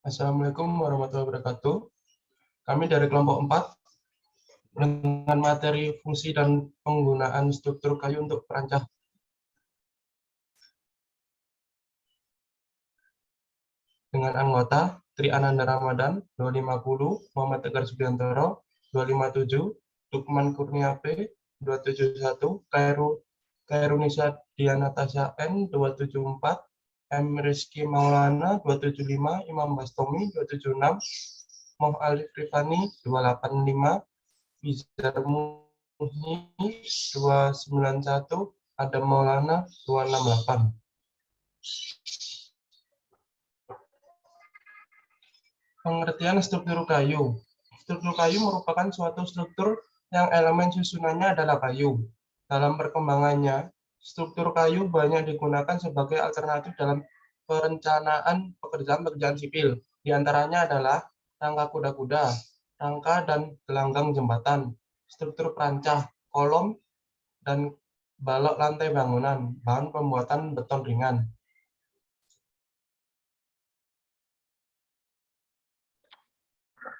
Assalamualaikum warahmatullahi wabarakatuh. Kami dari kelompok 4 dengan materi fungsi dan penggunaan struktur kayu untuk perancah dengan anggota Tri Ananda Ramadan 250, Muhammad Tegar Subiantoro 257, Lukman Kurnia P 271, Kairunisa Dianatasya N 274, M Rizky Maulana 275, Imam Bastomi 276, Moh Alif Rifani 285, Bizar Muhyi 291, Adam Maulana 268. Pengertian struktur kayu. Struktur kayu merupakan suatu struktur yang elemen susunannya adalah kayu. Dalam perkembangannya, struktur kayu banyak digunakan sebagai alternatif dalam perencanaan pekerjaan-pekerjaan sipil. Di antaranya adalah rangka kuda-kuda, rangka dan gelanggang jembatan, struktur perancah, kolom, dan balok lantai bangunan, bahan pembuatan beton ringan.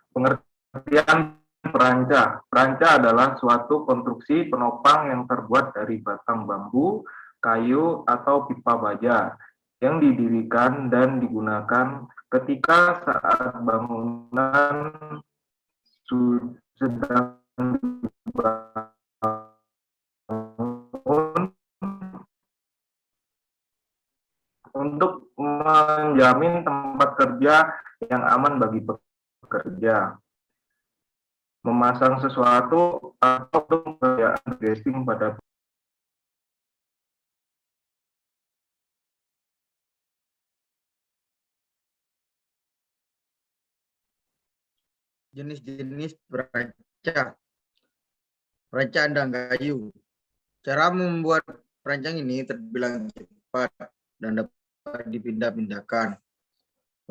Pengertian perancah. Perancah adalah suatu konstruksi penopang yang terbuat dari batang bambu, kayu, atau pipa baja yang didirikan dan digunakan ketika saat bangunan sedang dibangun untuk menjamin tempat kerja yang aman bagi pekerja, memasang sesuatu atau untuk pekerjaan dressing pada jenis-jenis perancah. Perancah andang kayu. Cara membuat perancang ini terbilang cepat dan dapat dipindah-pindahkan.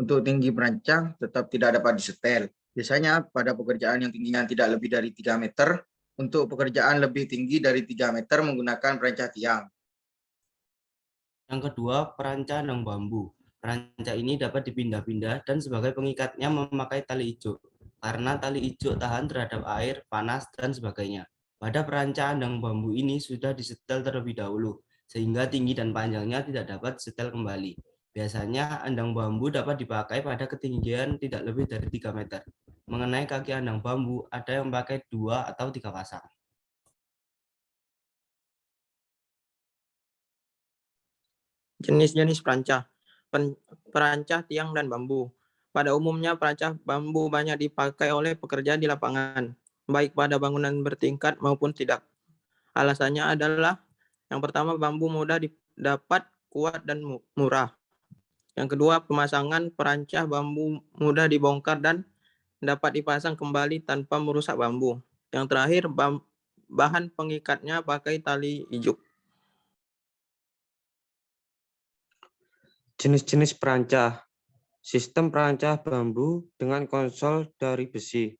Untuk tinggi perancang tetap tidak dapat disetel. Biasanya pada pekerjaan yang tingginya tidak lebih dari 3 meter, untuk pekerjaan lebih tinggi dari 3 meter menggunakan perancah tiang. Yang kedua, perancah andang bambu. Perancah ini dapat dipindah-pindah dan sebagai pengikatnya memakai tali ijuk, karena tali ijuk tahan terhadap air, panas, dan sebagainya. Pada perancah andang bambu ini sudah disetel terlebih dahulu, sehingga tinggi dan panjangnya tidak dapat disetel kembali. Biasanya andang bambu dapat dipakai pada ketinggian tidak lebih dari 3 meter. Mengenai kaki andang bambu, ada yang pakai 2 atau 3 pasang. Jenis-jenis perancah. Perancah tiang dan bambu. Pada umumnya perancah bambu banyak dipakai oleh pekerja di lapangan, baik pada bangunan bertingkat maupun tidak. Alasannya adalah yang pertama, bambu mudah didapat, kuat, dan murah. Yang kedua, pemasangan perancah bambu mudah dibongkar dan dapat dipasang kembali tanpa merusak bambu. Yang terakhir, bahan pengikatnya pakai tali ijuk. Jenis-jenis perancah. Sistem perancah bambu dengan konsol dari besi.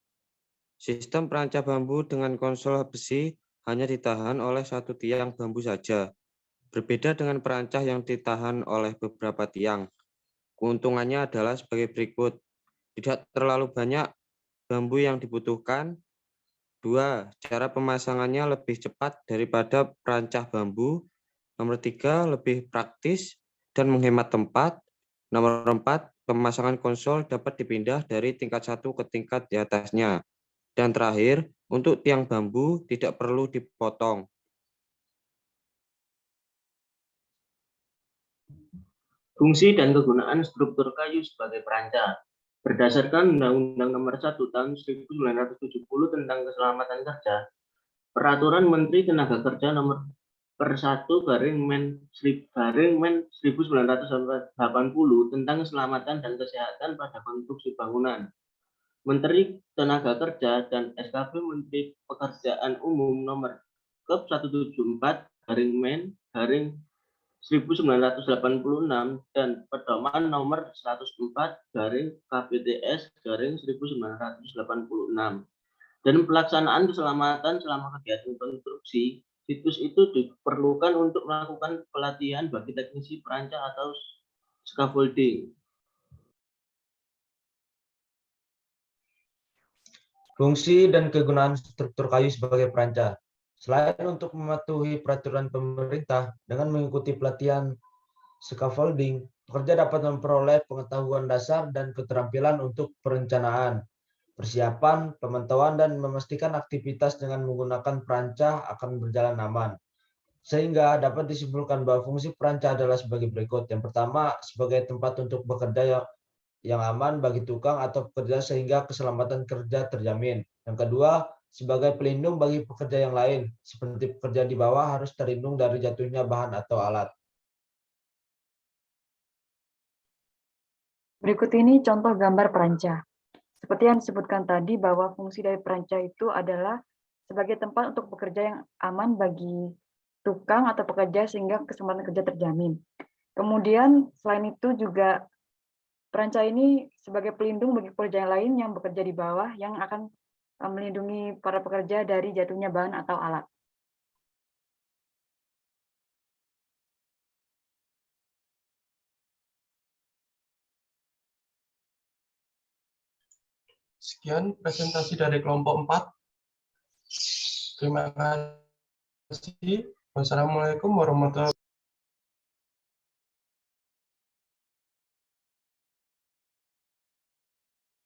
Sistem perancah bambu dengan konsol besi hanya ditahan oleh satu tiang bambu saja. Berbeda dengan perancah yang ditahan oleh beberapa tiang. Keuntungannya adalah sebagai berikut. Tidak terlalu banyak bambu yang dibutuhkan. 2. Cara pemasangannya lebih cepat daripada perancah bambu. Nomor 3, lebih praktis dan menghemat tempat. Nomor 4, pemasangan konsol dapat dipindah dari tingkat satu ke tingkat di atasnya. Dan terakhir, untuk tiang bambu tidak perlu dipotong. Fungsi dan kegunaan struktur kayu sebagai perancah. Berdasarkan Undang-Undang Nomor 1 Tahun 1970 tentang Keselamatan Kerja, Peraturan Menteri Tenaga Kerja Nomor per 1 Men 1980 tentang keselamatan dan kesehatan pada konstruksi bangunan. Menteri Tenaga Kerja dan SKP Menteri Pekerjaan Umum Nomor Kep 174 Men 1986 dan Pedoman Nomor 104 KPTS 1986 dan pelaksanaan keselamatan selama kegiatan konstruksi. Situs itu diperlukan untuk melakukan pelatihan bagi teknisi perancah atau scaffolding. Fungsi dan kegunaan struktur kayu sebagai perancah. Selain untuk mematuhi peraturan pemerintah dengan mengikuti pelatihan scaffolding, pekerja dapat memperoleh pengetahuan dasar dan keterampilan untuk perencanaan, persiapan, pemantauan, dan memastikan aktivitas dengan menggunakan perancah akan berjalan aman. Sehingga dapat disimpulkan bahwa fungsi perancah adalah sebagai berikut. Yang pertama, sebagai tempat untuk bekerja yang aman bagi tukang atau pekerja sehingga keselamatan kerja terjamin. Yang kedua, sebagai pelindung bagi pekerja yang lain, seperti pekerja di bawah harus terlindung dari jatuhnya bahan atau alat. Berikut ini contoh gambar perancah. Seperti yang disebutkan tadi bahwa fungsi dari perancah itu adalah sebagai tempat untuk bekerja yang aman bagi tukang atau pekerja sehingga keselamatan kerja terjamin. Kemudian selain itu juga perancah ini sebagai pelindung bagi pekerja yang lain yang bekerja di bawah yang akan melindungi para pekerja dari jatuhnya bahan atau alat. Sekian presentasi dari kelompok 4. Terima kasih. Wassalamualaikum warahmatullahi wabarakatuh.